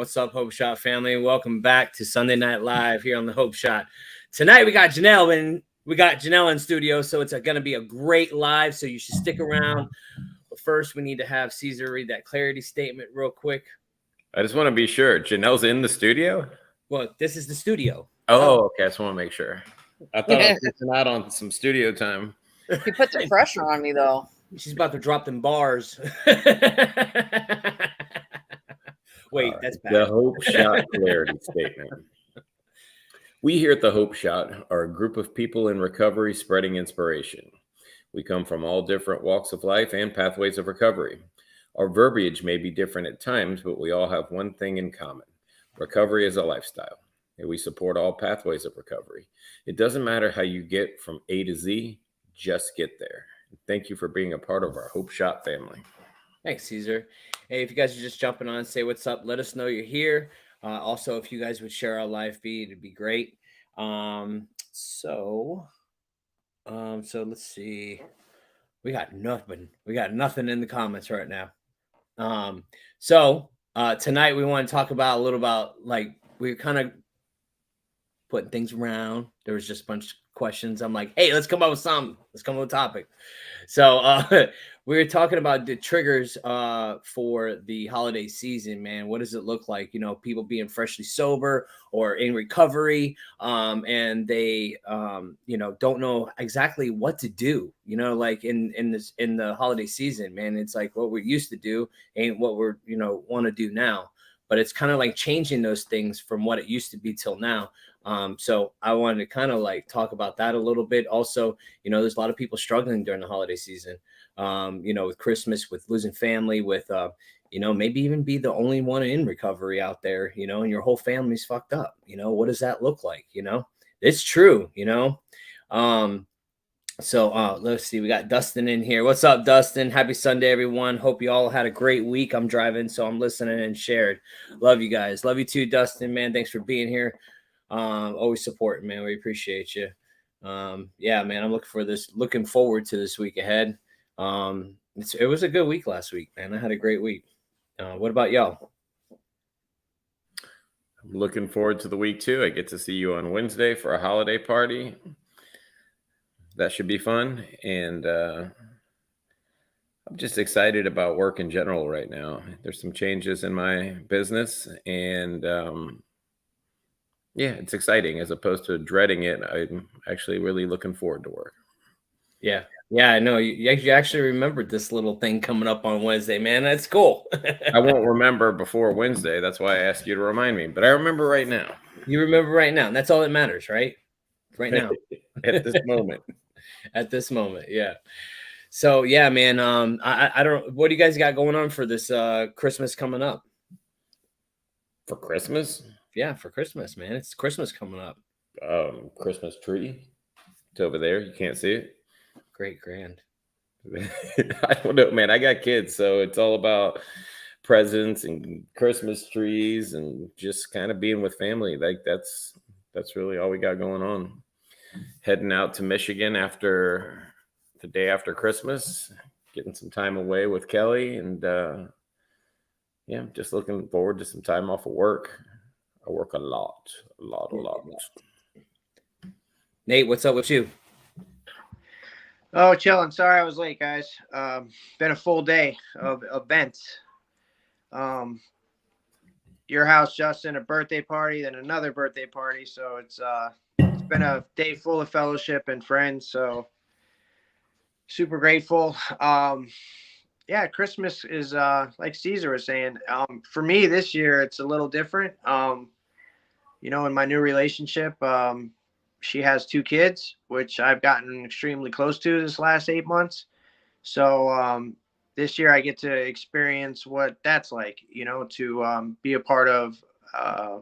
What's up, Hope Shot family? Welcome back to Sunday Night Live here on the Hope Shot. Tonight we got Janelle in studio, so it's going to be a great live. So you should stick around. But first, we need to have Caesar read that clarity statement real quick. I just want to be sure Janelle's in the studio. Well, this is the studio. Oh, okay. I just want to make sure. I thought I was missing out on some studio time. You put the pressure on me, though. She's about to drop them bars. Wait, that's bad. The Hope Shot clarity statement. We here at the Hope Shot are a group of people in recovery spreading inspiration. We come from all different walks of life and pathways of recovery. Our verbiage may be different at times, but we all have one thing in common. Recovery is a lifestyle, and we support all pathways of recovery. It doesn't matter how you get from A to Z, just get there. Thank you for being a part of our Hope Shot family. Thanks, Caesar. Hey, if you guys are just jumping on, say what's up. Let us know you're here. Also, if you guys would share our live feed, it'd be great. So let's see. We got nothing in the comments right now. Tonight we want to talk about a little about, like, we're kind of putting things around. There was just a bunch of questions. I'm like, hey, let's come up with something. Let's come up with a topic. So we were talking about the triggers for the holiday season, man. What does it look like? You know, people being freshly sober or in recovery, and they don't know exactly what to do. You know, like in the holiday season, man, it's like what we used to do ain't what we're want to do now. But it's kind of like changing those things from what it used to be till now. So I wanted to kind of like talk about that a little bit. Also, there's a lot of people struggling during the holiday season, with Christmas, with losing family, with, maybe even be the only one in recovery out there, and your whole family's fucked up. What does that look like? It's true, So let's see. We got Dustin in here. What's up, Dustin? Happy Sunday, everyone. Hope you all had a great week. I'm driving, so I'm listening and shared. Love you guys. Love you too, Dustin, man. Thanks for being here. Always supporting, man. We appreciate you. Yeah, man. I'm looking forward to this week ahead. It was a good week last week, man. I had a great week. What about y'all? I'm looking forward to the week too. I get to see you on Wednesday for a holiday party. That should be fun. And I'm just excited about work in general right now. There's some changes in my business, and yeah, it's exciting as opposed to dreading it. I'm actually really looking forward to work. Yeah, I know. You actually remembered this little thing coming up on Wednesday, man. That's cool. I won't remember before Wednesday. That's why I asked you to remind me. But I remember right now. You remember right now. That's all that matters, right? Right now. At this moment. At this moment, yeah. So yeah, man. I don't. What do you guys got going on for this Christmas coming up? For Christmas? Yeah, for Christmas, man. It's Christmas coming up. Christmas tree. It's over there. You can't see it. Great grand. I don't know, man. I got kids, so it's all about presents and Christmas trees and just kind of being with family. Like that's really all we got going on. Heading out to Michigan after the day after Christmas, getting some time away with Kelly, and yeah, just looking forward to some time off of work. I work a lot. Nate, what's up with you? Oh, chilling. Sorry I was late, guys. Been a full day of events. Your house, Justin, a birthday party, then another birthday party. So it's been a day full of fellowship and friends. So super grateful. Yeah, Christmas is like Caesar was saying. For me this year, it's a little different. In my new relationship, she has 2 kids, which I've gotten extremely close to this last 8 months. So this year I get to experience what that's like, to be a part of, a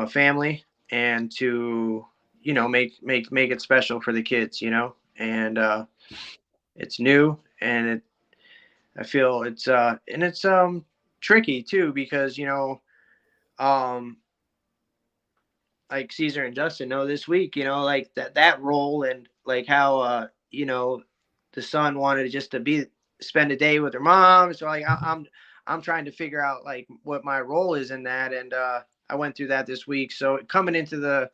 family, and to, make it special for the kids, and it's new, and I feel it's and it's tricky too, because like Caesar and Justin know this week, like that role, and like how the son wanted just to spend a day with her mom. So like I'm I'm trying to figure out like what my role is in that. And I went through that this week. So coming into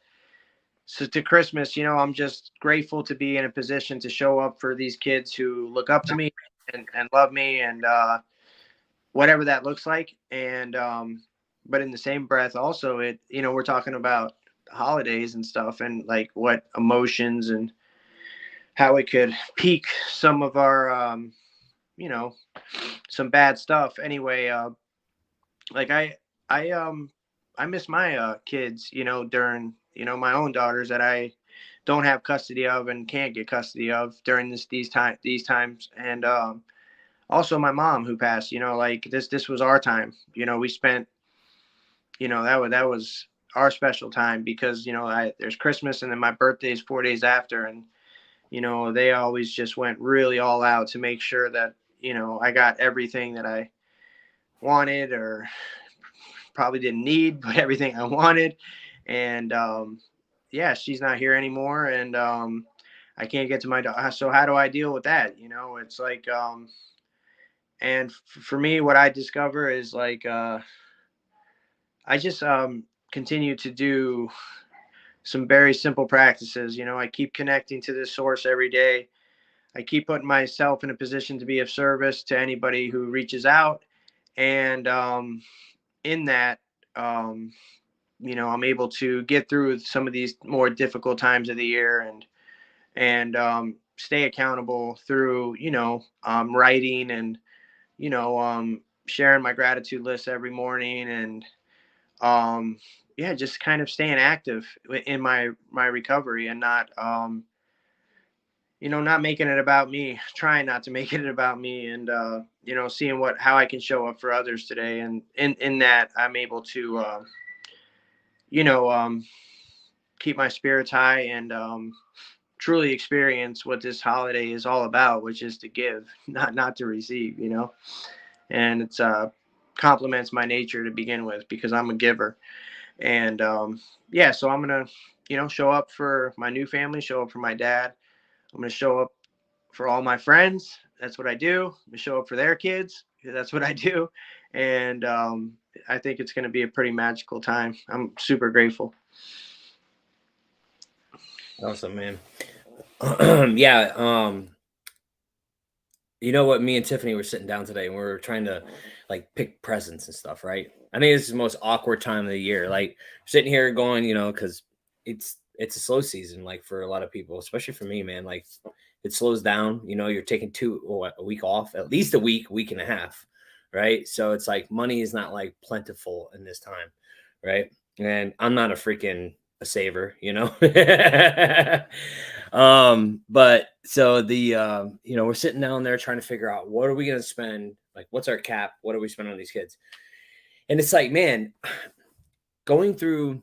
to Christmas, you know, I'm just grateful to be in a position to show up for these kids who look up to me and love me, and whatever that looks like. And but in the same breath also, it, you know, we're talking about holidays and stuff, and like what emotions and how it could peak some of our you know, some bad stuff. Anyway, like I miss my kids, you know, during, you know, my own daughters that I don't have custody of and can't get custody of during these times. And also my mom who passed, you know, like this was our time. You know, we spent, you know, that was our special time, because, you know, there's Christmas and then my birthday is 4 days after, and you know, they always just went really all out to make sure that, you know, I got everything that I wanted, or probably didn't need, but everything I wanted. And yeah, she's not here anymore, and I can't get to my daughter. So how do I deal with that? You know, it's like and for me, what I discover is like I just continue to do some very simple practices. You know, I keep connecting to this source every day. I keep putting myself in a position to be of service to anybody who reaches out. And in that, you know, I'm able to get through some of these more difficult times of the year, and stay accountable through, you know, writing, and, you know, sharing my gratitude list every morning, and yeah, just kind of staying active in my recovery, and not you know, not making it about me, trying not to make it about me, and you know, seeing how I can show up for others today. And in that, I'm able to you know, keep my spirits high, and truly experience what this holiday is all about, which is to give, not to receive, you know. And it's complements my nature to begin with, because I'm a giver. And yeah, so I'm gonna, you know, show up for my new family, show up for my dad. I'm gonna show up for all my friends. That's what I do. I'm gonna show up for their kids. That's what I do. And I think it's gonna be a pretty magical time. I'm super grateful. Awesome, man. Yeah. You know what? Me and Tiffany were sitting down today and we were trying to like pick presents and stuff, right? I think this is the most awkward time of the year. Like sitting here going, you know, because it's a slow season, like for a lot of people, especially for me, man. Like it slows down. You know, you're taking a week off, at least a week and a half, right? So it's like money is not like plentiful in this time, right? And I'm not a saver, you know. But so you know, we're sitting down there trying to figure out what are we gonna spend, like what's our cap, what do we spend on these kids? And it's like, man, going through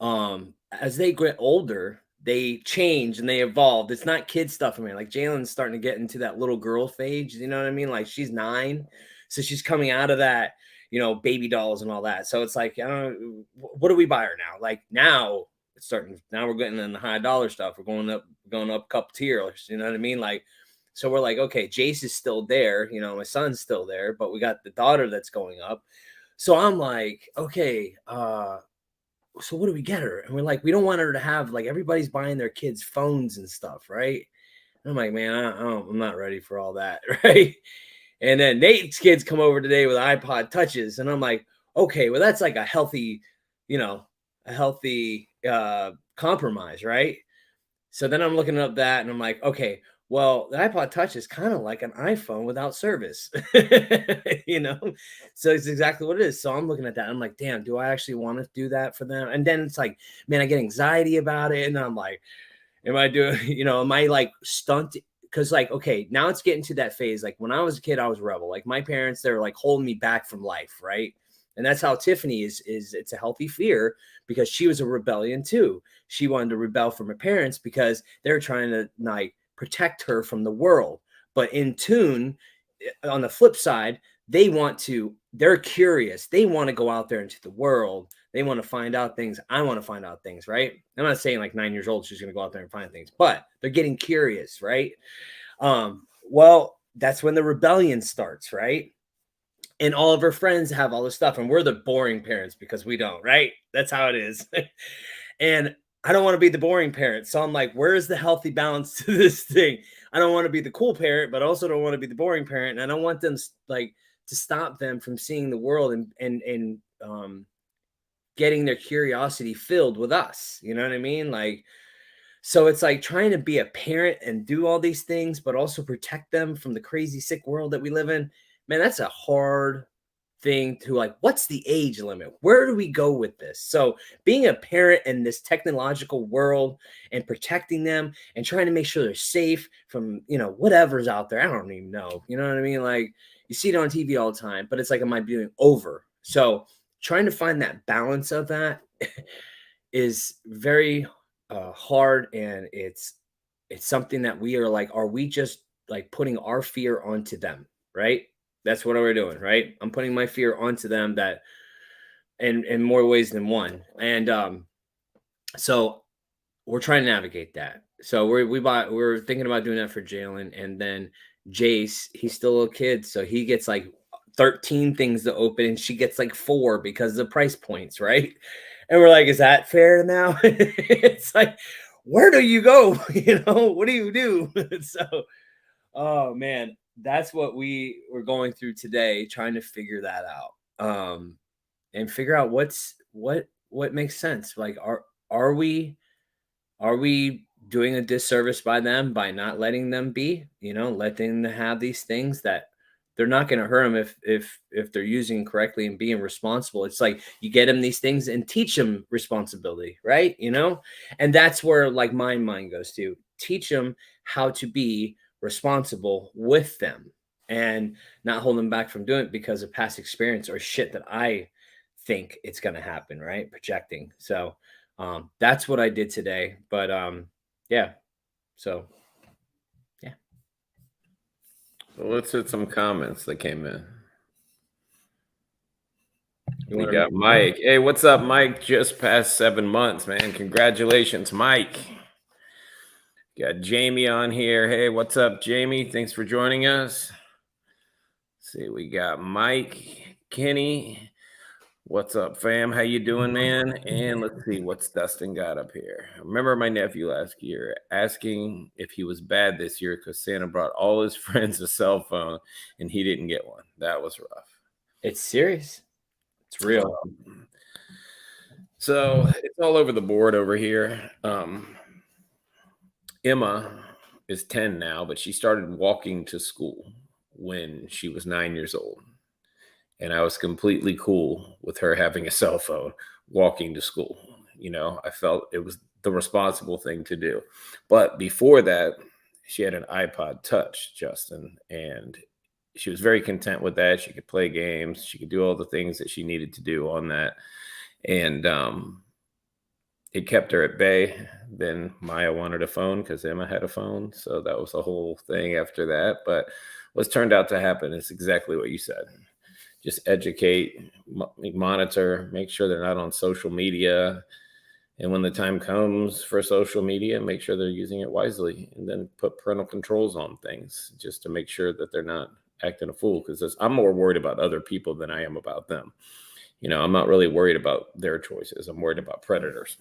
as they get older, they change and they evolve. It's not kid stuff, man. Like Jalen's starting to get into that little girl phase, you know what I mean? Like she's 9, so she's coming out of that, you know, baby dolls and all that. So it's like, I don't know, what do we buy her now? Like now it's starting. Now we're getting in the high dollar stuff. We're going up a couple tiers. You know what I mean? Like, so we're like, okay, Jace is still there. You know, my son's still there, but we got the daughter that's going up. So I'm like, okay, so what do we get her? And we're like, we don't want her to have, like, everybody's buying their kids phones and stuff, right? And I'm like, man, I'm not ready for all that, right? And then Nate's kids come over today with iPod touches, and I'm like, okay, well, that's like a healthy, you know, compromise, right? So then I'm looking up that, and I'm like, okay, well, the iPod Touch is kind of like an iPhone without service, you know? So it's exactly what it is. So I'm looking at that. I'm like, damn, do I actually want to do that for them? And then it's like, man, I get anxiety about it. And I'm like, am I doing, you know, am I like stunted? Because like, okay, now it's getting to that phase. Like when I was a kid, I was a rebel. Like my parents, they were like holding me back from life, right? And that's how Tiffany is it's a healthy fear, because she was a rebellion too. She wanted to rebel from her parents because they're trying to like protect her from the world. But in tune, on the flip side, they're curious. They want to go out there into the world. They want to find out things. I want to find out things, right? I'm not saying like 9 years old, she's going to go out there and find things, but they're getting curious, right? Well, that's when the rebellion starts, right? and all of her friends have all this stuff, and we're the boring parents because we don't, right? That's how it is. And I don't want to be the boring parent. So I'm like, where's the healthy balance to this thing? I don't want to be the cool parent, but also don't want to be the boring parent. And I don't want them like to stop them from seeing the world and getting their curiosity filled with us. You know what I mean? Like, so it's like trying to be a parent and do all these things, but also protect them from the crazy, sick world that we live in. Man, that's a hard thing to like, what's the age limit? Where do we go with this? So being a parent in this technological world and protecting them and trying to make sure they're safe from, whatever's out there. I don't even know. You know what I mean? Like you see it on TV all the time, but it's like, am I doing over? So trying to find that balance of that is very hard. And it's something that we are like, are we just like putting our fear onto them? Right? That's what we're doing, right? I'm putting my fear onto them that in more ways than one. And so we're trying to navigate that. So we're thinking about doing that for Jalen. And then Jace, he's still a kid. So he gets like 13 things to open and she gets like 4 because of the price points, right? And we're like, is that fair now? It's like, where do you go? What do you do? So, oh man. That's what we were going through today, trying to figure that out, and figure out what makes sense. Like, are we doing a disservice by them by not letting them be, letting them have these things that they're not going to hurt them if they're using correctly and being responsible. It's like you get them these things and teach them responsibility, right? And that's where like my mind goes to teach them how to be responsible with them and not hold them back from doing it because of past experience or shit that I think it's going to happen, right? Projecting. So that's what I did today. But yeah. So yeah. So let's hit some comments that came in. We got Mike. Hey, what's up, Mike? Just past 7 months, man. Congratulations, Mike. Got Jamie on here. Hey, what's up, Jamie? Thanks for joining us. Let's see, we got Mike, Kenny. What's up, fam? How you doing, man? And let's see, what's Dustin got up here? I remember my nephew last year asking if he was bad this year because Santa brought all his friends a cell phone and he didn't get one. That was rough. It's serious. It's real. So it's all over the board over here. Emma is 10 now, but she started walking to school when she was 9 years old. And I was completely cool with her having a cell phone walking to school. I felt it was the responsible thing to do. But before that, she had an iPod Touch, Justin, and she was very content with that. She could play games. She could do all the things that she needed to do on that. And it kept her at bay. Then Maya wanted a phone because Emma had a phone. So that was a whole thing after that. But what's turned out to happen is exactly what you said. Just educate, monitor, make sure they're not on social media. And when the time comes for social media, make sure they're using it wisely and then put parental controls on things just to make sure that they're not acting a fool. Because I'm more worried about other people than I am about them. I'm not really worried about their choices. I'm worried about predators.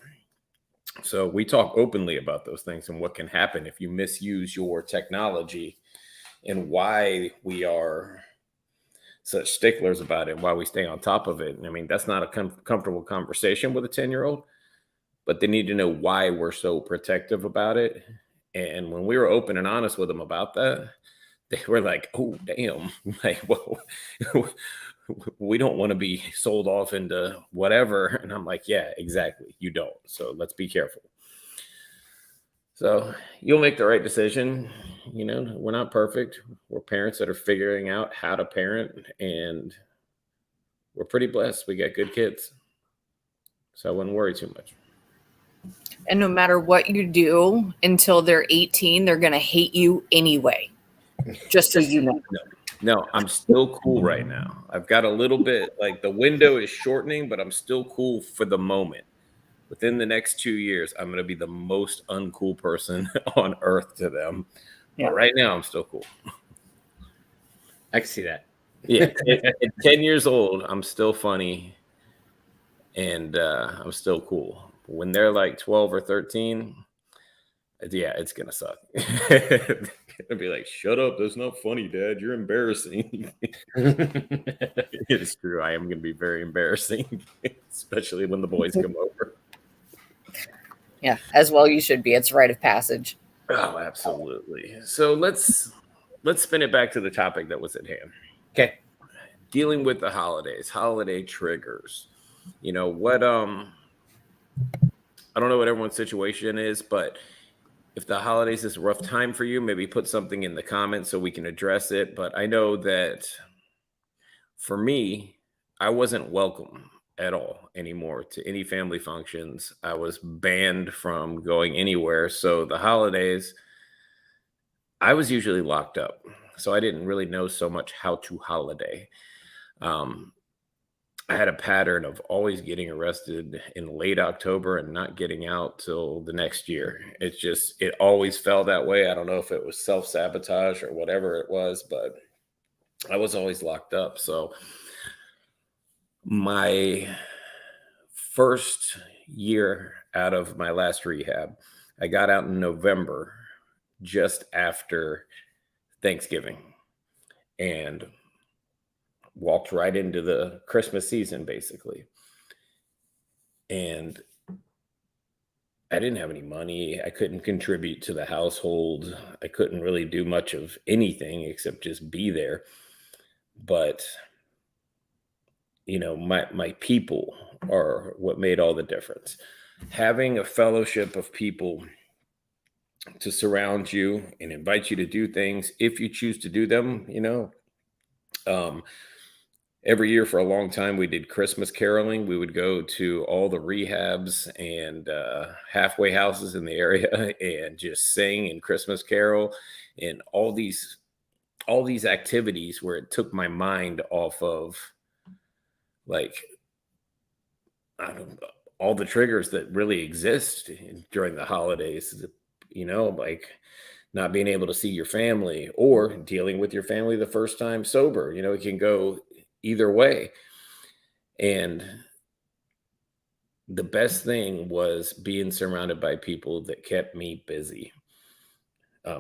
So we talk openly about those things and what can happen if you misuse your technology and why we are such sticklers about it and why we stay on top of it. And I mean, that's not a comfortable conversation with a 10-year-old, but they need to know why we're so protective about it. And when we were open and honest with them about that, they were like, oh, damn, like, whoa, we don't want to be sold off into whatever. And I'm like, yeah, exactly. You don't. So let's be careful. So you'll make the right decision. We're not perfect. We're parents that are figuring out how to parent, and we're pretty blessed. We got good kids. So I wouldn't worry too much. And no matter what you do until they're 18, they're going to hate you anyway. Just so you know. No, I'm still cool right now. I've got a little bit, like the window is shortening, but I'm still cool for the moment. Within the next 2 years, I'm going to be the most uncool person on earth to them. Yeah. But right now, I'm still cool. I can see that. Yeah, at 10 years old, I'm still funny and I'm still cool. When they're like 12 or 13, yeah, it's gonna suck. They're gonna be like, "Shut up! That's not funny, Dad. You're embarrassing." It's true. I am gonna be very embarrassing, especially when the boys come over. Yeah, as well you should be. It's a rite of passage. Oh, absolutely. So let's spin it back to the topic that was at hand. Okay. Dealing with the holidays, holiday triggers. You know what? I don't know what everyone's situation is, but if the holidays is a rough time for you, maybe put something in the comments so we can address it. But I know that for me, I wasn't welcome at all anymore to any family functions. I was banned from going anywhere. So the holidays, I was usually locked up. So I didn't really know so much how to holiday. I had a pattern of always getting arrested in late October and not getting out till the next year. It always felt that way. I don't know if it was self-sabotage or whatever it was, but I was always locked up. So my first year out of my last rehab, I got out in November, just after Thanksgiving, and walked right into the Christmas season, basically. And I didn't have any money. I couldn't contribute to the household. I couldn't really do much of anything except just be there. But my people are what made all the difference. Having a fellowship of people to surround you and invite you to do things if you choose to do them. Every year for a long time, we did Christmas caroling. We would go to all the rehabs and halfway houses in the area and just sing and Christmas carol and all these activities where it took my mind off of, like, I don't know, all the triggers that really exist during the holidays, like not being able to see your family or dealing with your family the first time sober. It can go either way. And the best thing was being surrounded by people that kept me busy.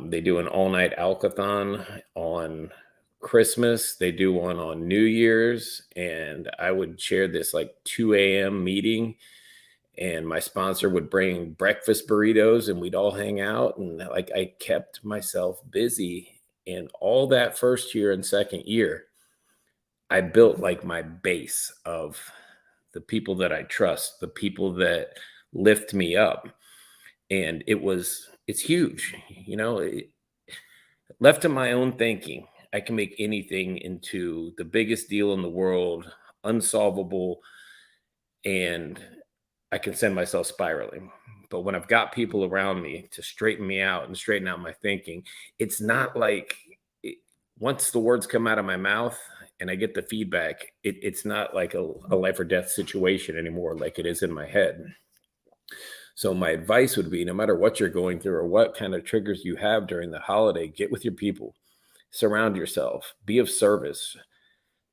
They do an all-night alkathon on Christmas. They do one on New Year's. And I would chair this like 2 a.m. meeting. And my sponsor would bring breakfast burritos and we'd all hang out. And like I kept myself busy. And all that first year and second year, I built like my base of the people that I trust, the people that lift me up. And it's huge. Left to my own thinking, I can make anything into the biggest deal in the world, unsolvable, and I can send myself spiraling. But when I've got people around me to straighten me out and straighten out my thinking, it's not like once the words come out of my mouth and I get the feedback, it's not like a life or death situation anymore, like it is in my head. So my advice would be, no matter what you're going through or what kind of triggers you have during the holiday, get with your people, surround yourself, be of service.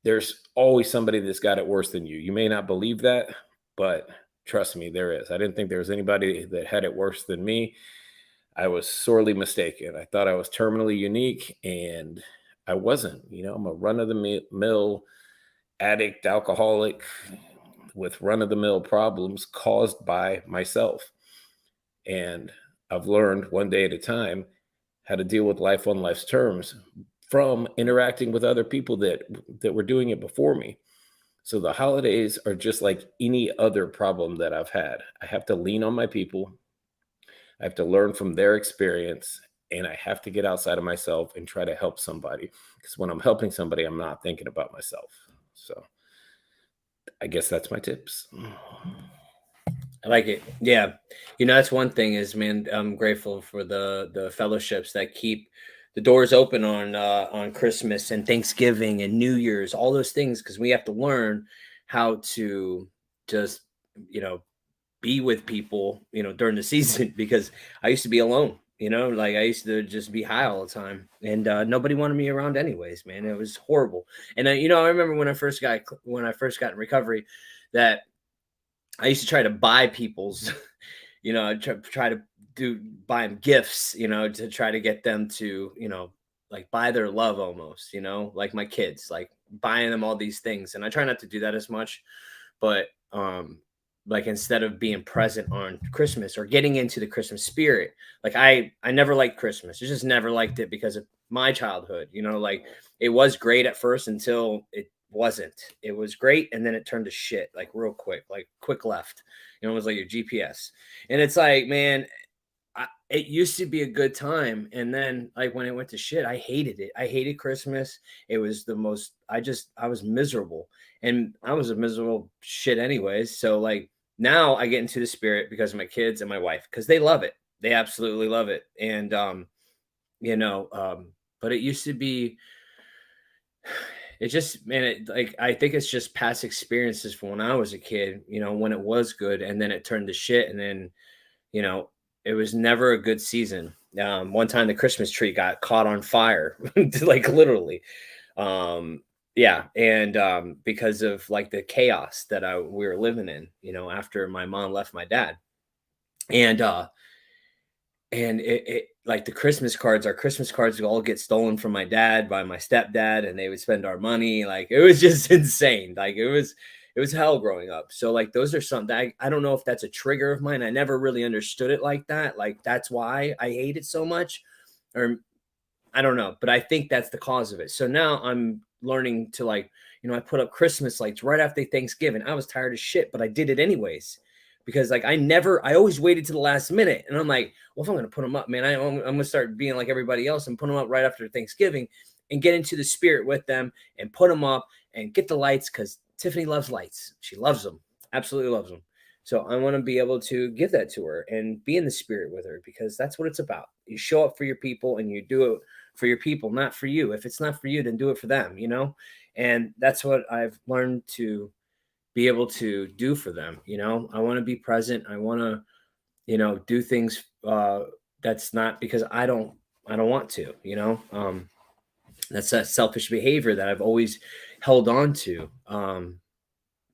There's always somebody that's got it worse than you. You may not believe that, but trust me, there is. I didn't think there was anybody that had it worse than me. I was sorely mistaken. I thought I was terminally unique, and I wasn't. I'm a run-of-the-mill addict, alcoholic with run-of-the-mill problems caused by myself. And I've learned one day at a time how to deal with life on life's terms from interacting with other people that were doing it before me. So the holidays are just like any other problem that I've had. I have to lean on my people. I have to learn from their experience, and I have to get outside of myself and try to help somebody. Because when I'm helping somebody, I'm not thinking about myself. So I guess that's my tips. I like it. Yeah. That's one thing is, man, I'm grateful for the fellowships that keep the doors open on Christmas and Thanksgiving and New Year's, all those things, because we have to learn how to just, be with people, during the season, because I used to be alone, You know, like I used to just be high all the time, and nobody wanted me around anyways, man. It was horrible. And you know, I remember when I first got in recovery, that I used to try to buy people's, you know, try to buy them gifts, you know, to try to get them to, you know, like buy their love almost, you know, like my kids, like buying them all these things. And I try not to do that as much, but like instead of being present on Christmas or getting into the Christmas spirit, like I never liked Christmas. I just never liked it because of my childhood, you know, like it was great at first until it wasn't. It was great, and then it turned to shit like real quick, like quick left. You know, it was like your GPS. And it's like, man, it used to be a good time, and then like when it went to shit, I hated it. I hated Christmas. It was the most. I was miserable, and I was a miserable shit anyways. So like now I get into the spirit because of my kids and my wife, because they love it. They absolutely love it. And you know, but it used to be. It just, man, it, like I think it's just past experiences from when I was a kid, you know, when it was good, and then it turned to shit, and then, you know, it was never a good season. One time the Christmas tree got caught on fire, like literally. Yeah, and because of like the chaos that we were living in, you know, after my mom left my dad, and it like the our Christmas cards would all get stolen from my dad by my stepdad, and they would spend our money. Like it was just insane. Like it was hell growing up. So like those are something I don't know if that's a trigger of mine. I never really understood it like that. Like that's why I hate it so much, or I don't know, but I think that's the cause of it. So now I'm learning to, like, you know, I put up Christmas lights right after Thanksgiving. I was tired of shit, but I did it anyways. Because like I always waited to the last minute, and I'm like, well, if I'm gonna put them up, man, I'm gonna start being like everybody else and put them up right after Thanksgiving, and get into the spirit with them and put them up and get the lights, because Tiffany loves lights. She loves them, absolutely loves them. So I want to be able to give that to her and be in the spirit with her, because that's what it's about. You show up for your people, and you do it for your people, not for you. If it's not for you, then do it for them, you know. And that's what I've learned to be able to do for them. You know, I want to be present. I want to, you know, do things that's not because I don't want to, you know. That's that selfish behavior that I've always held on to.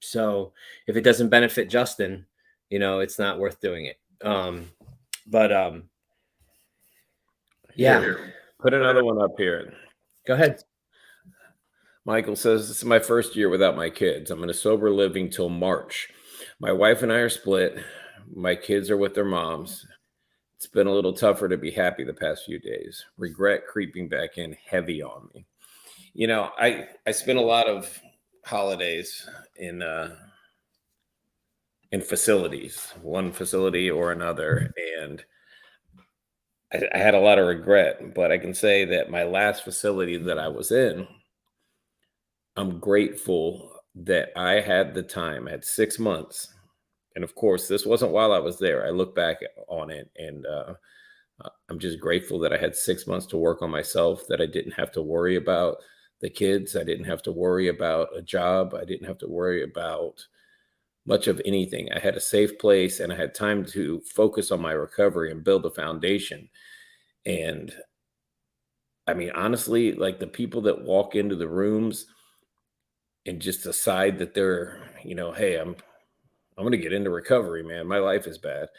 So if it doesn't benefit Justin, you know, it's not worth doing it. But yeah. Here, put another one up here. Go ahead. Michael says, this is my first year without my kids. I'm in a sober living till March. My wife and I are split. My kids are with their moms. It's been a little tougher to be happy the past few days. Regret creeping back in heavy on me. You know, I spent a lot of holidays in facilities, one facility or another, and I had a lot of regret. But I can say that my last facility that I was in, I'm grateful that I had the time. I had 6 months. And of course, this wasn't while I was there. I look back on it, and I'm just grateful that I had 6 months to work on myself, that I didn't have to worry about the kids. I didn't have to worry about a job. I didn't have to worry about much of anything. I had a safe place, and I had time to focus on my recovery and build a foundation. And I mean, honestly, like the people that walk into the rooms and just decide that they're, you know, hey, I'm going to get into recovery, man. My life is bad.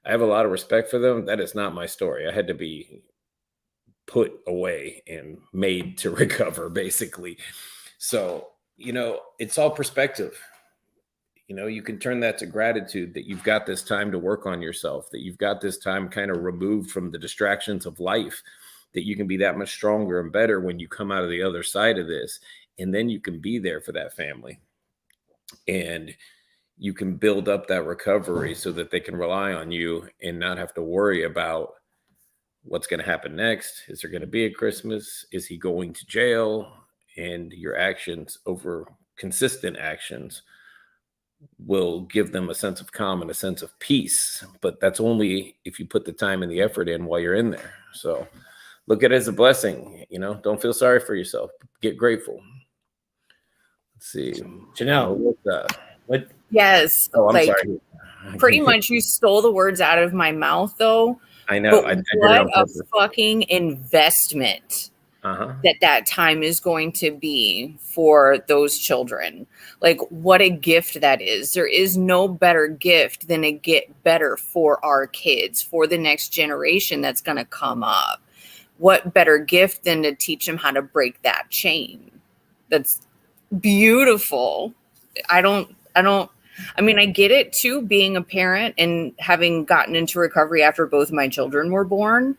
I have a lot of respect for them. That is not my story. I had to be put away and made to recover, basically. So, you know, it's all perspective. You know, you can turn that to gratitude that you've got this time to work on yourself, that you've got this time kind of removed from the distractions of life, that you can be that much stronger and better when you come out of the other side of this. And then you can be there for that family, and you can build up that recovery so that they can rely on you and not have to worry about what's going to happen next. Is there going to be a Christmas? Is he going to jail? And your actions, over consistent actions, will give them a sense of calm and a sense of peace. But that's only if you put the time and the effort in while you're in there. So look at it as a blessing. You know, don't feel sorry for yourself. Get grateful. Let's see. Janelle, what? Yes. Oh, I'm like, sorry. Pretty much you stole the words out of my mouth, though. I know. But I did it what on a purpose. fucking investment Uh-huh. that time is going to be for those children. Like, what a gift that is. There is no better gift than to get better for our kids, for the next generation that's going to come up. What better gift than to teach them how to break that chain? That's beautiful. I mean, I get it too, being a parent and having gotten into recovery after both my children were born.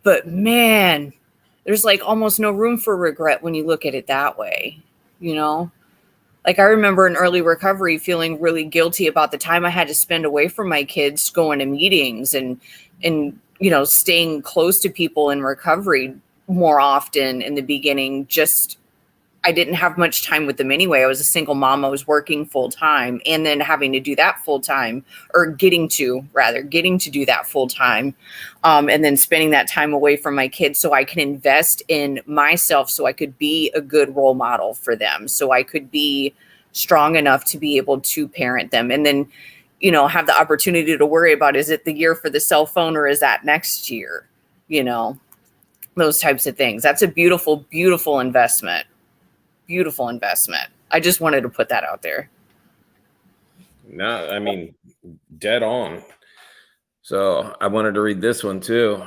But man, there's like almost no room for regret when you look at it that way, you know? Like, I remember in early recovery feeling really guilty about the time I had to spend away from my kids, going to meetings and staying close to people in recovery more often in the beginning. Just, I didn't have much time with them anyway. I was a single mom. I was working full time, and then having to do that full time, or getting to do that full time. And then spending that time away from my kids so I can invest in myself, so I could be a good role model for them, so I could be strong enough to be able to parent them. And then, have the opportunity to worry about, is it the year for the cell phone or is that next year? Those types of things. That's a beautiful, beautiful investment. Beautiful investment. I just wanted to put that out there. No, I mean, dead on. So I wanted to read this one too.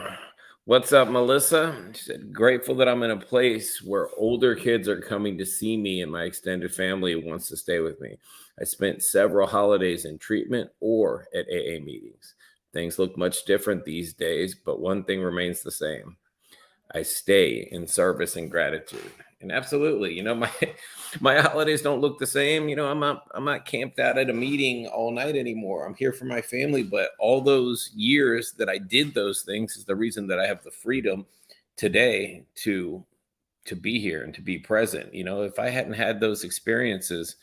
What's up, Melissa? She said, grateful that I'm in a place where older kids are coming to see me and my extended family wants to stay with me. I spent several holidays in treatment or at AA meetings. Things look much different these days, but one thing remains the same. I stay in service and gratitude. And absolutely, my holidays don't look the same. I'm not camped out at a meeting all night anymore. I'm here for my family, but all those years that I did those things is the reason that I have the freedom today to be here and to be present. If I hadn't had those experiences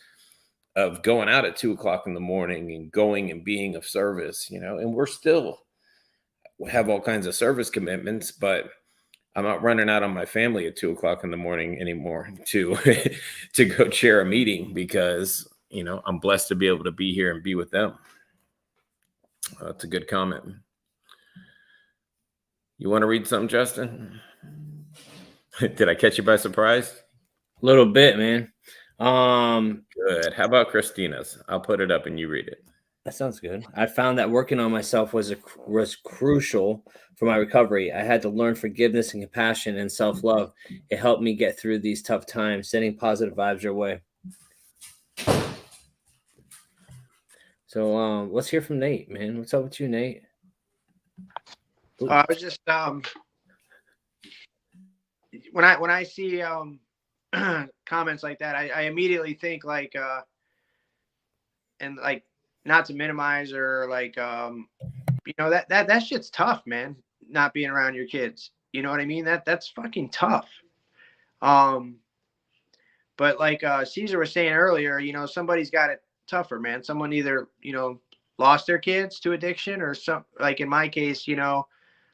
of going out at 2:00 in the morning and going and being of service, and we're still have all kinds of service commitments, but I'm not running out on my family at 2:00 in the morning anymore to go chair a meeting, because I'm blessed to be able to be here and be with them. That's a good comment. You want to read something, Justin? Did I catch you by surprise? A little bit, man. Good. How about Christina's? I'll put it up and you read it. That sounds good. I found that working on myself was crucial for my recovery. I had to learn forgiveness and compassion and self-love. It helped me get through these tough times, sending positive vibes your way. So let's hear from Nate, man. What's up with you, Nate? I was just when I see comments like that, I immediately think like and like, not to minimize or like that shit's tough, man. Not being around your kids, you know what I mean? That's fucking tough. But like Caesar was saying earlier, somebody's got it tougher, man. Someone either lost their kids to addiction, or some, like in my case,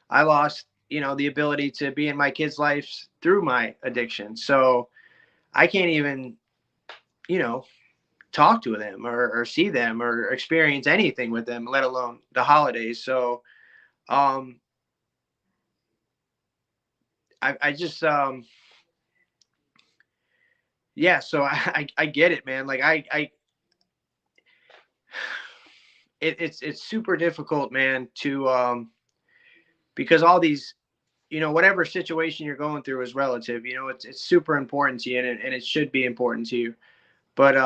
I lost the ability to be in my kids' lives through my addiction. So I can't even talk to them or see them or experience anything with them, let alone the holidays. So I just yeah, so I get it, man. Like it's super difficult, man, to because all these whatever situation you're going through is relative. It's super important to you, and it should be important to you. But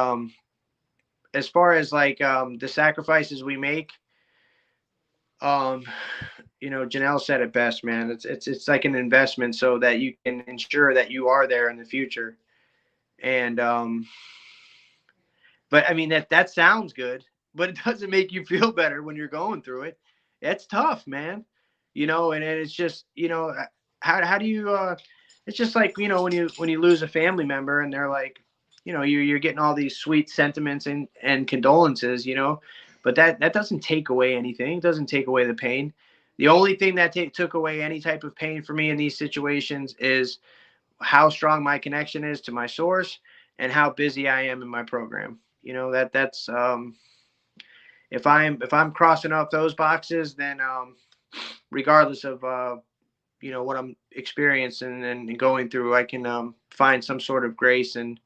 as far as like the sacrifices we make, Janelle said it best, man. It's like an investment so that you can ensure that you are there in the future. And but I mean that sounds good, but it doesn't make you feel better when you're going through it. It's tough, man. And it's just how do you it's just like when you lose a family member and they're like you're getting all these sweet sentiments and condolences, but that doesn't take away anything. It doesn't take away the pain. The only thing that took away any type of pain for me in these situations is how strong my connection is to my source and how busy I am in my program. That's if I'm crossing off those boxes, then regardless of what I'm experiencing and going through, I can find some sort of grace and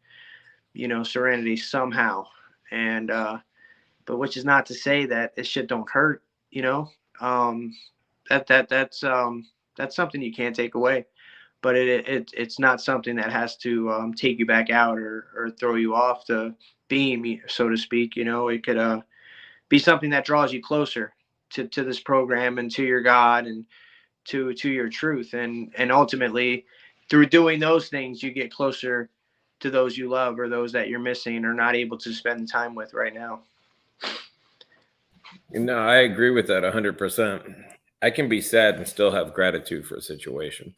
serenity somehow. And but which is not to say that this shit don't hurt. Um, that's something you can't take away. But it's not something that has to take you back out or throw you off the beam, so to speak. It could be something that draws you closer to this program and to your God and to your truth. And ultimately, through doing those things, you get closer to those you love or those that you're missing or not able to spend time with right now. No, I agree with that 100%. I can be sad and still have gratitude for a situation.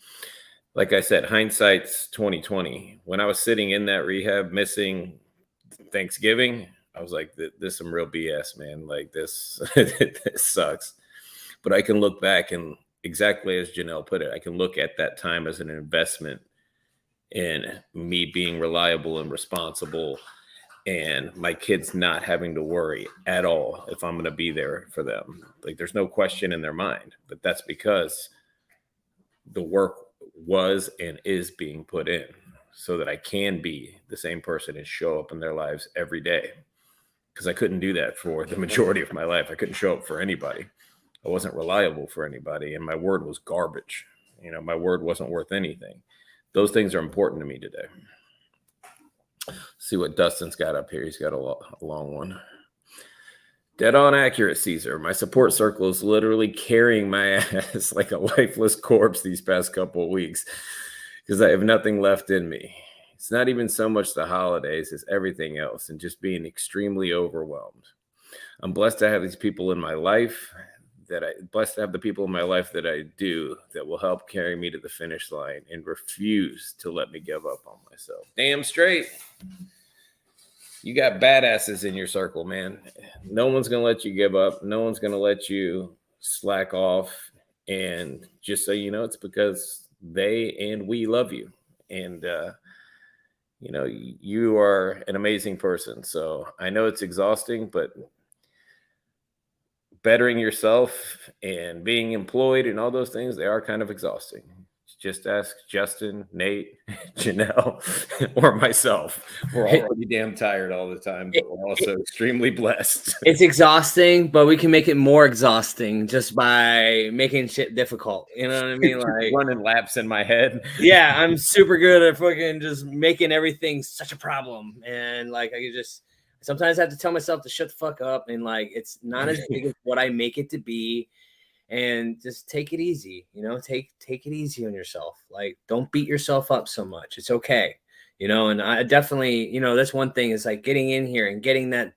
Like I said, hindsight's 2020. When I was sitting in that rehab missing Thanksgiving, I was like, this is some real BS, man. Like this, this sucks. But I can look back and exactly as Janelle put it, I can look at that time as an investment in me being reliable and responsible and my kids not having to worry at all if I'm going to be there for them. Like there's no question in their mind, but that's because the work was and is being put in so that I can be the same person and show up in their lives every day. Because I couldn't do that for the majority of my life. I couldn't show up for anybody. I wasn't reliable for anybody. And my word was garbage. My word wasn't worth anything. Those things are important to me today. See what Dustin's got up here. He's got a long one. Dead on accurate, Caesar. My support circle is literally carrying my ass like a lifeless corpse these past couple of weeks because I have nothing left in me. It's not even so much the holidays as everything else and just being extremely overwhelmed. I'm blessed to have these people in my life blessed to have the people in my life that I do that will help carry me to the finish line and refuse to let me give up on myself. Damn straight. You got badasses in your circle, man. No one's going to let you give up. No one's going to let you slack off. And just so you know, it's because they and we love you. And, you are an amazing person. So I know it's exhausting, but bettering yourself and being employed and all those things, they are kind of exhausting. Just ask Justin, Nate, Janelle, or myself. We're all pretty damn tired all the time, but we're also extremely blessed. It's exhausting, but we can make it more exhausting just by making shit difficult. You know what I mean? Like running laps in my head. Yeah, I'm super good at fucking just making everything such a problem. And like I could just sometimes I have to tell myself to shut the fuck up and like it's not as big as what I make it to be. And just take it easy, take it easy on yourself. Like, don't beat yourself up so much. It's okay, and I definitely, that's one thing is like getting in here and getting that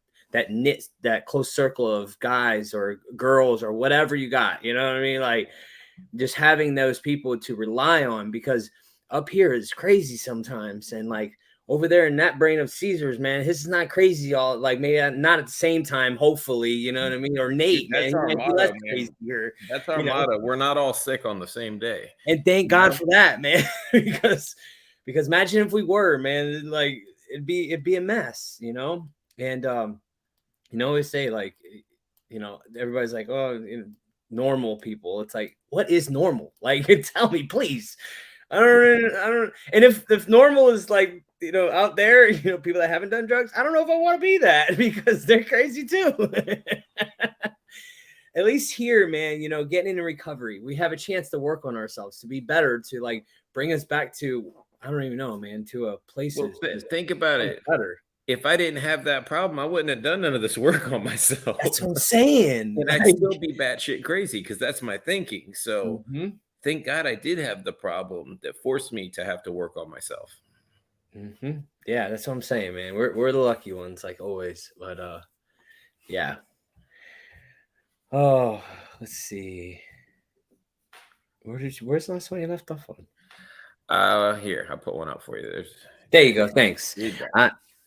close circle of guys or girls or whatever you got, you know what I mean? Like just having those people to rely on because up here is crazy sometimes. And like, over there in that brain of Caesar's, man, his is not crazy all like maybe not at the same time, hopefully, you know what I mean? Or Nate, that's man, our motto, man. That's our motto. We're not all sick on the same day. And thank God for that, man. because imagine if we were, man, like it'd be a mess, And always say like, everybody's like, oh, normal people. It's like, what is normal? Like tell me, please. I don't. And if normal is like, out there, people that haven't done drugs, I don't know if I want to be that because they're crazy too. At least here, man, getting into recovery, we have a chance to work on ourselves, to be better, to like bring us back to, I don't even know, man, to a place. Well, think about it. Better. If I didn't have that problem, I wouldn't have done none of this work on myself. That's what I'm saying. And I'd still be batshit crazy because that's my thinking. So thank God I did have the problem that forced me to have to work on myself. Yeah, that's what I'm saying, man. We're the lucky ones, like always. But yeah. Oh, let's see. Where's the last one you left off on? Here, I'll put one up for you. There you go. Thanks.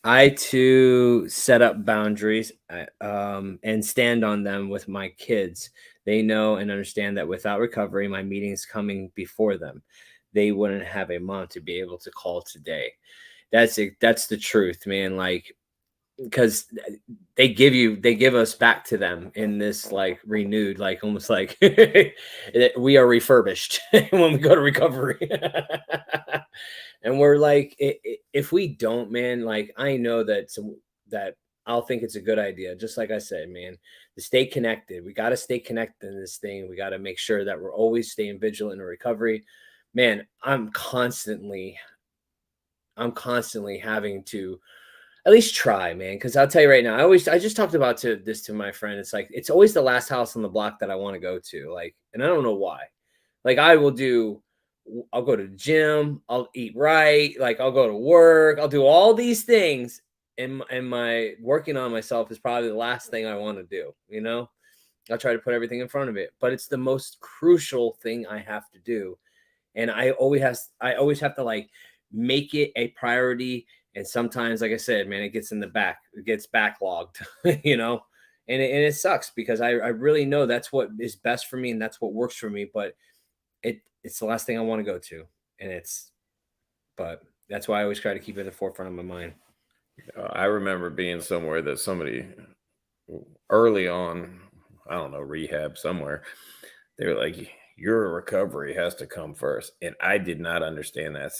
I too set up boundaries and stand on them with my kids. They know and understand that without recovery, my meetings coming before them, they wouldn't have a mom to be able to call today. That's the truth, man. Like because they give us back to them in this like renewed, like almost like we are refurbished when we go to recovery. And we're like, if we don't, man, like I know that I'll think it's a good idea. Just like I said, man, to stay connected. We got to stay connected in this thing. We got to make sure that we're always staying vigilant in recovery. Man, I'm constantly having to at least try, man. Because I'll tell you right now, I just talked about this to my friend. It's like it's always the last house on the block that I want to go to. Like, and I don't know why. Like I'll go to the gym, I'll eat right, like I'll go to work, I'll do all these things. And my working on myself is probably the last thing I want to do, you know? I'll try to put everything in front of it, but it's the most crucial thing I have to do. And I always have to like make it a priority. And sometimes, like I said, man, it gets backlogged, you know, and it sucks because I really know that's what is best for me and that's what works for me. But it's the last thing I want to go to. But that's why I always try to keep it at the forefront of my mind. I remember being somewhere that somebody early on, I don't know, rehab somewhere, they were like, your recovery has to come first. And I did not understand that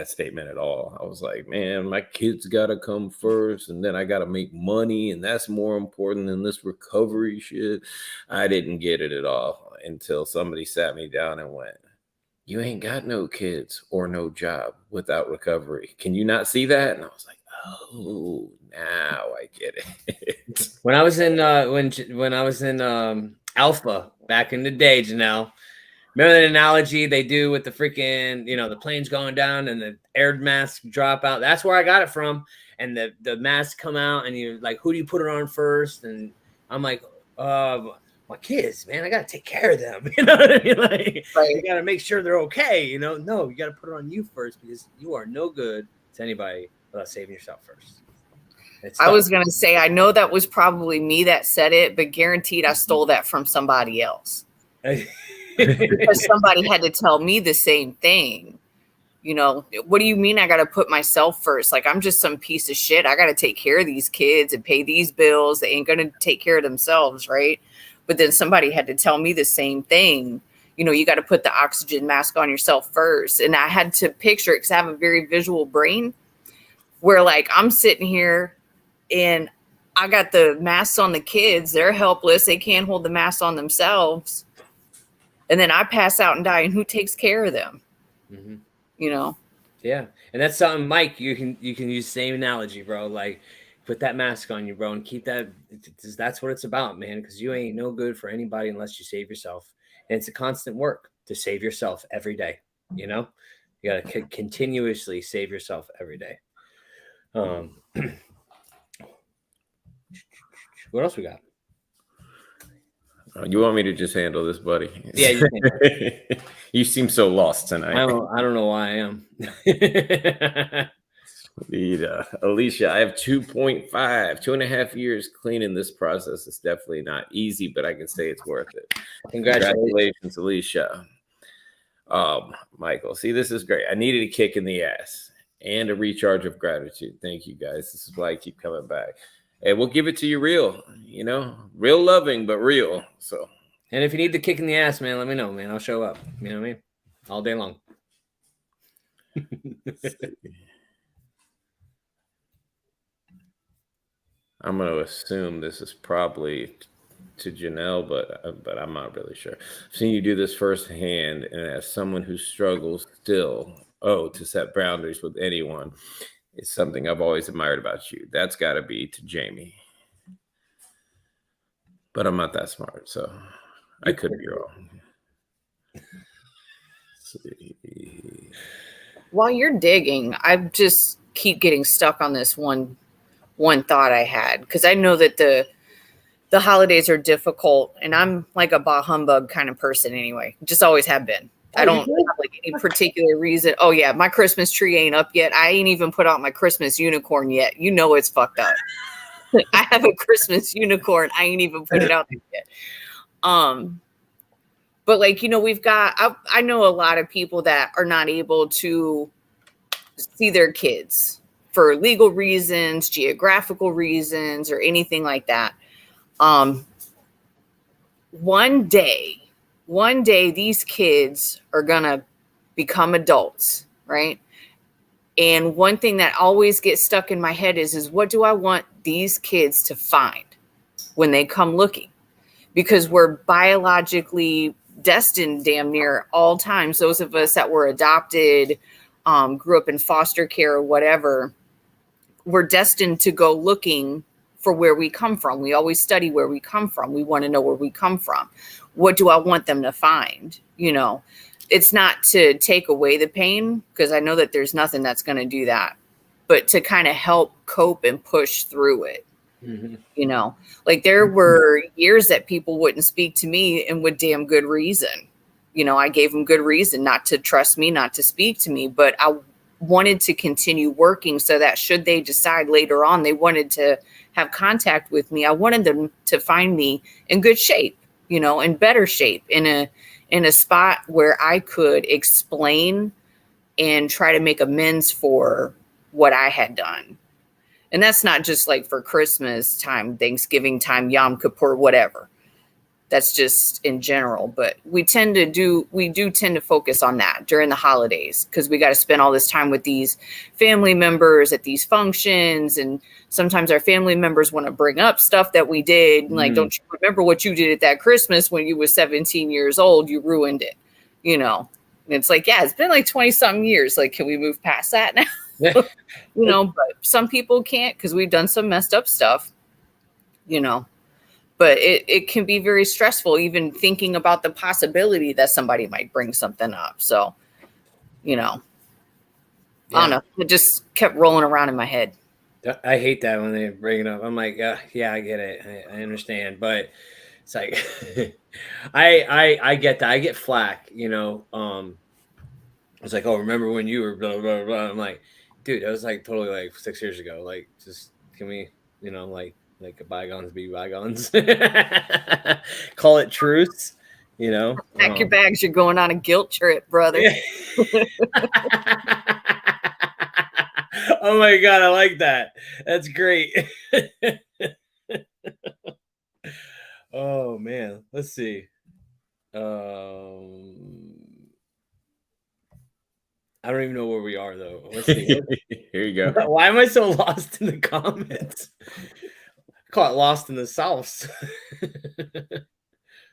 statement at all. I was like, man, my kids got to come first and then I got to make money. And that's more important than this recovery shit. I didn't get it at all until somebody sat me down and went, you ain't got no kids or no job without recovery. Can you not see that? And I was like, oh, now I get it. When I was in Alpha back in the day, Janelle, remember that analogy they do with the freaking, the plane's going down and the air masks drop out? That's where I got it from. And the masks come out and you're like, who do you put it on first? And I'm like, my kids, man, I got to take care of them. You know what I mean? Like, right. You got to make sure they're okay. No, you got to put it on you first because you are no good to anybody without saving yourself first. I was going to say, I know that was probably me that said it, but guaranteed I stole that from somebody else. Because somebody had to tell me the same thing. What do you mean I got to put myself first? Like, I'm just some piece of shit. I got to take care of these kids and pay these bills. They ain't going to take care of themselves, right? But then somebody had to tell me the same thing. You got to put the oxygen mask on yourself first. And I had to picture it because I have a very visual brain where, like, I'm sitting here and I got the masks on the kids. They're helpless. They can't hold the mask on themselves. And then I pass out and die. And who takes care of them? Mm-hmm. Yeah. And that's something, Mike, you can use the same analogy, bro. Like, put that mask on you, bro, and keep that. That's what it's about, man, because you ain't no good for anybody unless you save yourself. And it's a constant work to save yourself every day. You got to continuously save yourself every day. What else we got? You want me to just handle this, buddy? Yeah, you can. You seem so lost tonight. I don't know why I am. Alicia, I have 2.5 years cleaning this process. It's definitely not easy, but I can say it's worth it. Congratulations, Alicia. Michael, see, this is great. I needed a kick in the ass and a recharge of gratitude. Thank you, guys. This is why I keep coming back. And we'll give it to you real, real loving, but real. So, and if you need the kick in the ass, man, let me know, man. I'll show up. You know what I mean? All day long. I'm going to assume this is probably to Janelle, but I'm not really sure. I've seen you do this firsthand, and as someone who struggles still, to set boundaries with anyone, it's something I've always admired about you. That's got to be to Jamie. But I'm not that smart, so I could be wrong. While you're digging, I just keep getting stuck on this one thought I had, because I know that the holidays are difficult, and I'm like a bah humbug kind of person anyway. Just always have been. I don't have like any particular reason. Oh yeah, my Christmas tree ain't up yet. I ain't even put out my Christmas unicorn yet. It's fucked up. I have a Christmas unicorn. I ain't even put it out there yet. But like, we've got, I know a lot of people that are not able to see their kids for legal reasons, geographical reasons, or anything like that. One day these kids are gonna become adults, right? And one thing that always gets stuck in my head is what do I want these kids to find when they come looking? Because we're biologically destined damn near all times. Those of us that were adopted, grew up in foster care or whatever, we're destined to go looking for where we come from. We always study where we come from. We want to know where we come from. What do I want them to find? You know, it's not to take away the pain, because I know that there's nothing that's going to do that, but to kind of help cope and push through it. Mm-hmm. You know, like there were years that people wouldn't speak to me, and with damn good reason. You know, I gave them good reason not to trust me, not to speak to me, but I wanted to continue working so that should they decide later on they wanted to have contact with me, I wanted them to find me in good shape, you know, in better shape, in a spot where I could explain and try to make amends for what I had done. And that's not just like for Christmas time, Thanksgiving time, Yom Kippur, whatever. That's just in general. But we do tend to focus on that during the holidays, because we got to spend all this time with these family members at these functions. And sometimes our family members want to bring up stuff that we did. Like, don't you remember what you did at that Christmas when you were 17 years old? You ruined it, you know? And it's like, yeah, it's been like 20 something years. Like, can we move past that now? You know, but some people can't, because we've done some messed up stuff, you know. But it can be very stressful, even thinking about the possibility that somebody might bring something up. So, you know, yeah. I don't know. It just kept rolling around in my head. I hate that when they bring it up. I'm like, yeah, I get it. I understand. But it's like, I get that. I get flack, you know. It's like, oh, remember when you were blah, blah, blah. I'm like, dude, that was like totally like 6 years ago. Like, just can we, you know, like bygones be bygones. Call it truce, you know. Pack your bags, you're going on a guilt trip, brother. Oh my god, I like that. That's great. Oh man, let's see. I don't even know where we are though. Let's see. Here you go. Why am I so lost in the comments? Caught lost in the sauce.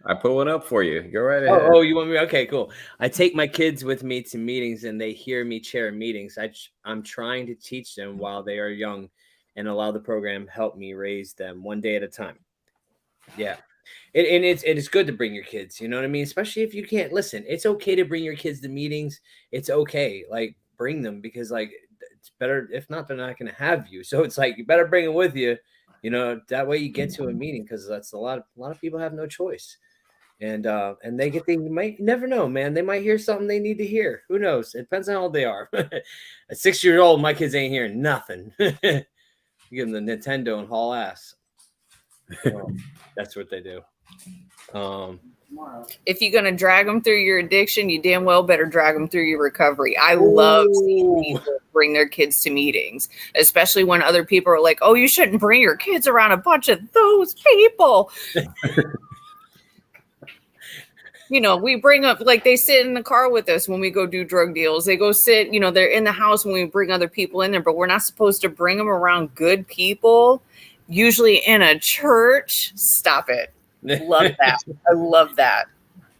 I put one up for you. Go right ahead. Oh, you want me? Okay, cool. I take my kids with me to meetings, and they hear me chair meetings. I'm trying to teach them while they are young, and allow the program help me raise them one day at a time. Yeah, and it's good to bring your kids. You know what I mean? Especially if you can't listen. It's okay to bring your kids to meetings. It's okay, like bring them, because like it's better. If not, they're not going to have you. So it's like you better bring them with you. You know, that way you get to a meeting, because that's a lot of people have no choice. And you might never know, man. They might hear something they need to hear. Who knows? It depends on how old they are. At 6 years old, my kids ain't hearing nothing. You give them the Nintendo and haul ass. That's what they do. If you're going to drag them through your addiction, you damn well better drag them through your recovery. I love seeing people bring their kids to meetings, especially when other people are like, oh, you shouldn't bring your kids around a bunch of those people. You know, we bring up, like, they sit in the car with us when we go do drug deals. They go sit, you know, they're in the house when we bring other people in there, but we're not supposed to bring them around good people, usually in a church. Stop it. Love that. I love that.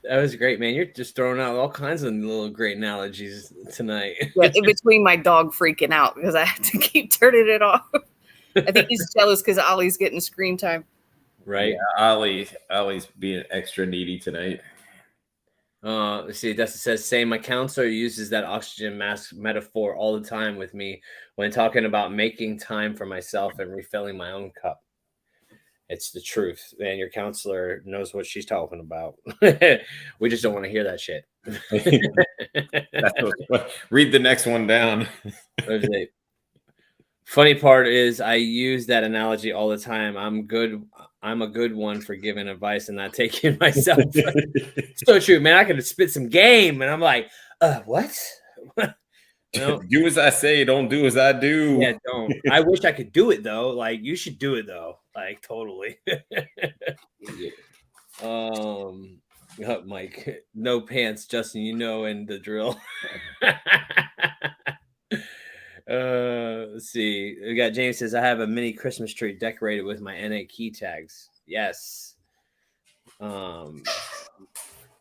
That was great, man. You're just throwing out all kinds of little great analogies tonight. Yeah, in between my dog freaking out because I have to keep turning it off. I think he's jealous because Ollie's getting screen time. Right. Yeah, Ollie's being extra needy tonight. Let's see. Dustin says, my counselor uses that oxygen mask metaphor all the time with me when talking about making time for myself and refilling my own cup. It's the truth, man. Your counselor knows what she's talking about. We just don't want to hear that shit. Read the next one down. Funny part is I use that analogy all the time. I'm a good one for giving advice and not taking myself. So true, man. I could spit some game, and I'm like, what? No. Do as I say, don't do as I do. Yeah, don't. I wish I could do it though. Like you should do it though. Like totally. Mike, no pants, Justin. You know, and the drill. Let's see. We got James says I have a mini Christmas tree decorated with my NA key tags. Yes.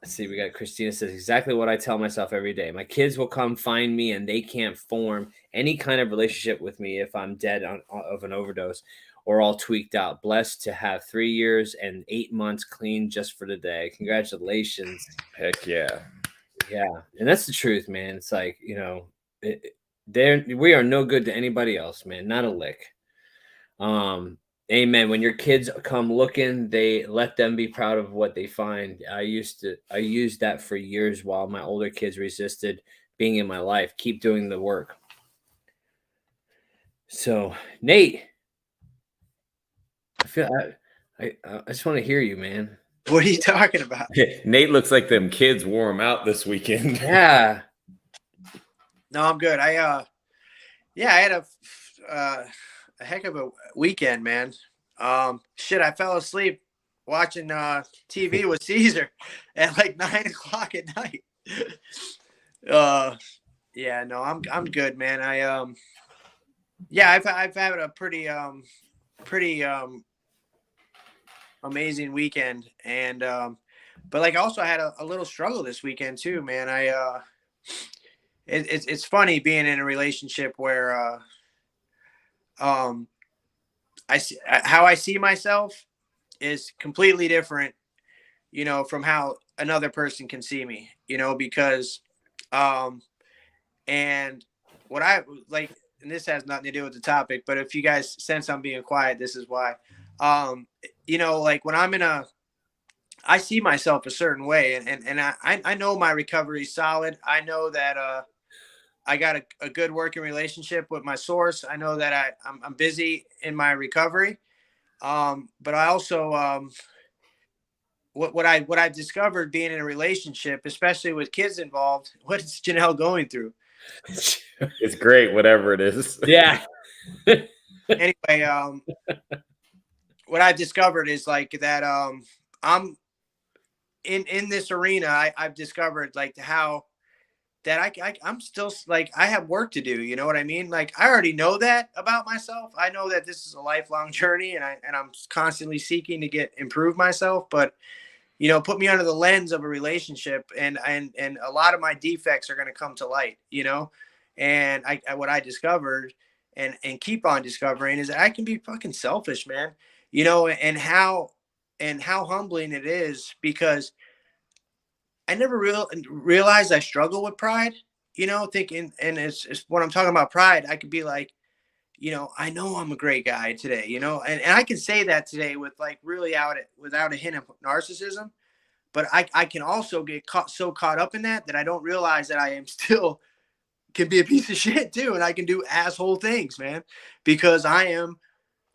Let's see. We got Christina says exactly what I tell myself every day. My kids will come find me, and they can't form any kind of relationship with me if I'm dead of an overdose or all tweaked out. Blessed to have 3 years and 8 months clean just for today. Congratulations. Heck yeah. Yeah, and that's the truth, man. It's like, you know, we are no good to anybody else, man. Not a lick. Amen. When your kids come looking, they let them be proud of what they find. I used that for years while my older kids resisted being in my life. Keep doing the work. So, Nate, I just want to hear you, man. What are you talking about? Nate looks like them kids wore him out this weekend. Yeah. No, I'm good. I had a heck of a weekend, man. Shit, I fell asleep watching TV with Caesar at like 9 o'clock at night. Yeah, no, I'm good, man. I've had a pretty amazing weekend, and but like also I had a little struggle this weekend too, man. It's funny being in a relationship where how I see myself is completely different, you know, from how another person can see me, you know, because and what I like, and this has nothing to do with the topic, but if you guys sense I'm being quiet, this is why. You know, like when I see myself a certain way, and I know my recovery is solid. I know that I got a good working relationship with my source. I know that I'm busy in my recovery. But I also what I've discovered being in a relationship, especially with kids involved, what is Janelle going through? It's great, whatever it is. Yeah. Anyway, what I've discovered is like that I'm in this arena. I've discovered like how that I'm still like I have work to do. You know what I mean? Like I already know that about myself. I know that this is a lifelong journey, and I'm constantly seeking to improve myself. But you know, put me under the lens of a relationship, and a lot of my defects are going to come to light. You know, and what I discovered and keep on discovering is that I can be fucking selfish, man. You know, and how humbling it is, because I never realized I struggle with pride, you know, thinking, and it's when I'm talking about pride, I could be like, you know, I know I'm a great guy today, you know, and I can say that today with like really without a hint of narcissism, but I can also get so caught up in that I don't realize that I am still can be a piece of shit too. And I can do asshole things, man, because I am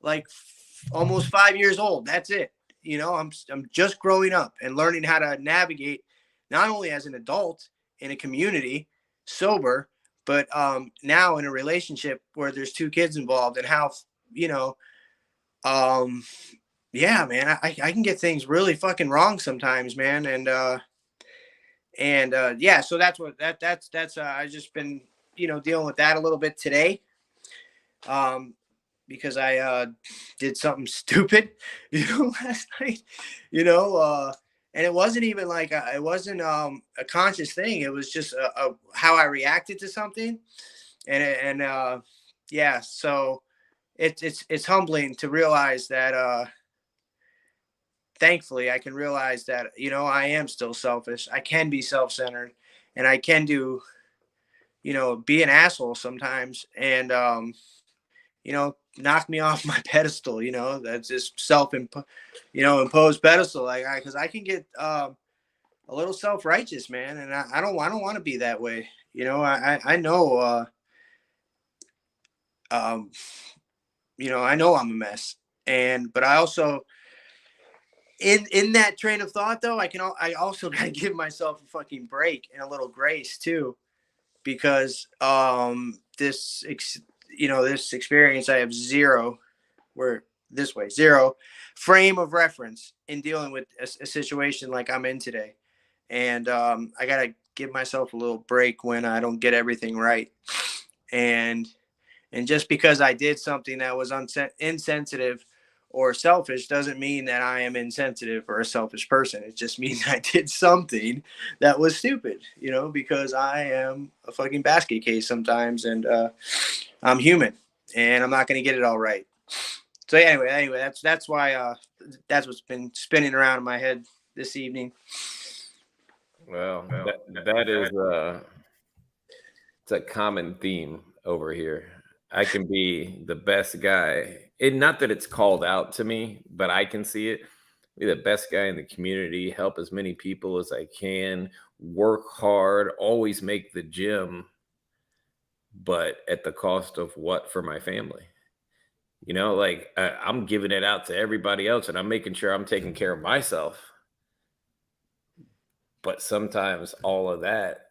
like almost 5 years old. That's it. You know, I'm just growing up and learning how to navigate not only as an adult in a community, sober, but now in a relationship where there's 2 kids involved, and how, you know, yeah, man, I can get things really fucking wrong sometimes, man. And yeah, so that's I just been, you know, dealing with that a little bit today. Because I did something stupid, you know, last night, you know, and it wasn't even like it wasn't a conscious thing. It was just how I reacted to something, and yeah. So it's humbling to realize that. Thankfully, I can realize that, you know, I am still selfish. I can be self-centered, and I can do, you know, be an asshole sometimes, and you know, knock me off my pedestal, you know, that's just imposed pedestal. Like, cause I can get a little self-righteous, man. And I don't want to be that way. You know, I know, you know, I know I'm a mess, but I also, in that train of thought though, I also gotta give myself a fucking break and a little grace too, because this experience, I have zero frame of reference in dealing with a situation like I'm in today. And I got to give myself a little break when I don't get everything right. And just because I did something that was insensitive or selfish doesn't mean that I am insensitive or a selfish person. It just means I did something that was stupid, because I am a fucking basket case sometimes, and I'm human, and I'm not going to get it all right. So anyway, that's why that's what's been spinning around in my head this evening. Well, that is it's a common theme over here. I can be the best guy, and not that it's called out to me, but I can see it. Be the best guy in the community, help as many people as I can, work hard, always make the gym, but at the cost of what for my family? Like I'm giving it out to everybody else, and I'm making sure I'm taking care of myself. But sometimes all of that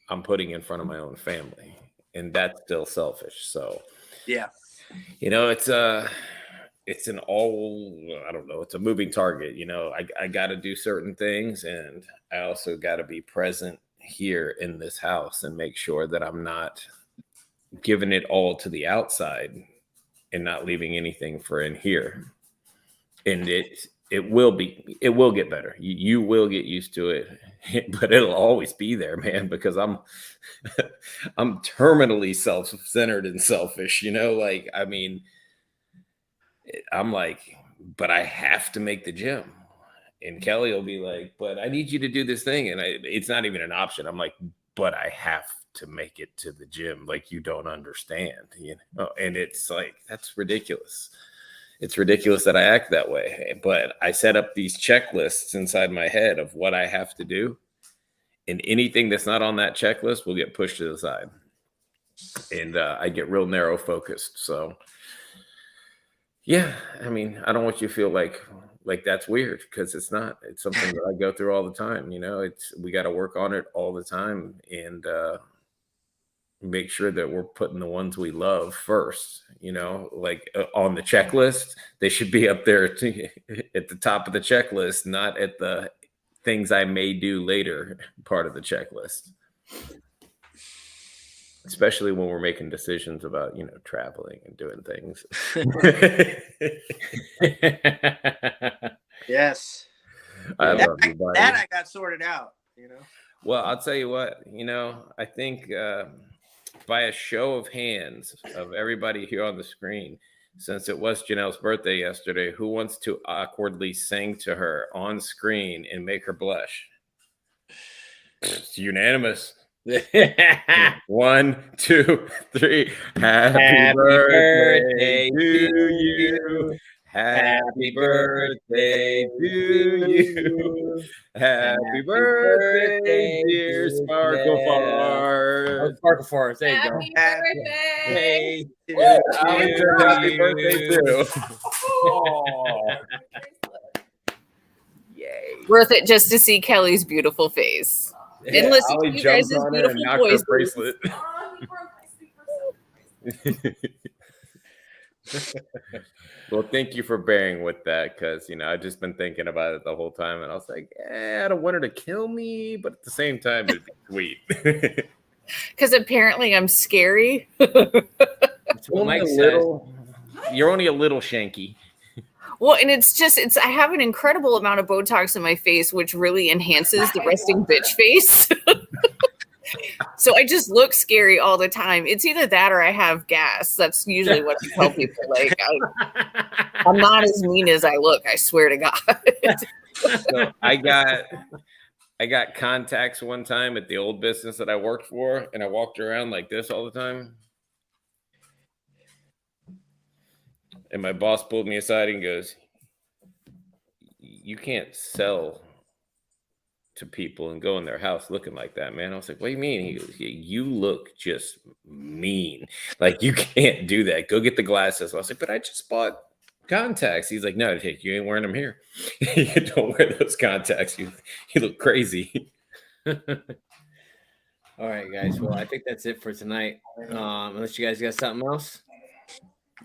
I'm putting in front of my own family, and that's still selfish. So yeah, it's an it's a moving target. I got to do certain things, and I also got to be present here in this house and make sure that I'm not giving it all to the outside and not leaving anything for in here. And it will get better. You will get used to it, but it'll always be there, man, because I'm terminally self-centered and selfish, I'm like, but I have to make the gym. And Kelly will be like, but I need you to do this thing. And it's not even an option. I'm like, but I have to make it to the gym. Like, you don't understand, and it's like, that's ridiculous. It's ridiculous that I act that way. But I set up these checklists inside my head of what I have to do. And anything that's not on that checklist will get pushed to the side. And I get real narrow focused. So, yeah, I don't want you to feel like that's weird, because it's not. It's something that I go through all the time. We got to work on it all the time, and make sure that we're putting the ones we love first. On the checklist, they should be up there at the top of the checklist, not at the things I may do later part of the checklist. Especially when we're making decisions about, traveling and doing things. Yes. I love you, buddy. That I got sorted out, Well, I'll tell you what, I think by a show of hands of everybody here on the screen, since it was Janelle's birthday yesterday, who wants to awkwardly sing to her on screen and make her blush? It's unanimous. 1, 2, 3. Happy birthday to you. Happy birthday to you. Happy birthday, dear Sparkle Farms. Sparkle Farms. There you go. Happy birthday. Happy birthday too. Yay. Worth it just to see Kelly's beautiful face. And listen to you guys' beautiful voices. Bracelet. Well, thank you for bearing with that, because I've just been thinking about it the whole time, and I was like, I don't want her to kill me, but at the same time, it'd be sweet. Because apparently I'm scary. That's what Mike said. You're only a little shanky. Well, and I have an incredible amount of Botox in my face, which really enhances the resting bitch face. So I just look scary all the time. It's either that or I have gas. That's usually what I tell people. Like, I'm not as mean as I look. I swear to God. So I got contacts one time at the old business that I worked for, and I walked around like this all the time. And my boss pulled me aside and goes, "You can't sell to people and go in their house looking like that, man." I was like, "What do you mean?" He goes, "You look just mean. Like, you can't do that. Go get the glasses." I was like, "But I just bought contacts." He's like, "No, you ain't wearing them here. You don't wear those contacts. You look crazy." All right, guys. Well, I think that's it for tonight. Unless you guys got something else.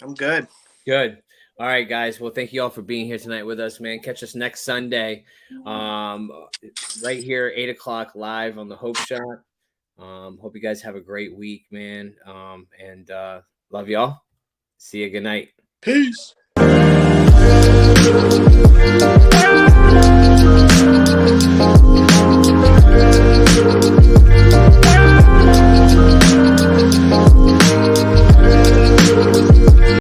I'm good. Good. All right, guys. Well, thank you all for being here tonight with us, man. Catch us next Sunday, right here, 8:00 live on the Hope Shot. Hope you guys have a great week, man. And love y'all. See you. Good night. Peace. Thank you.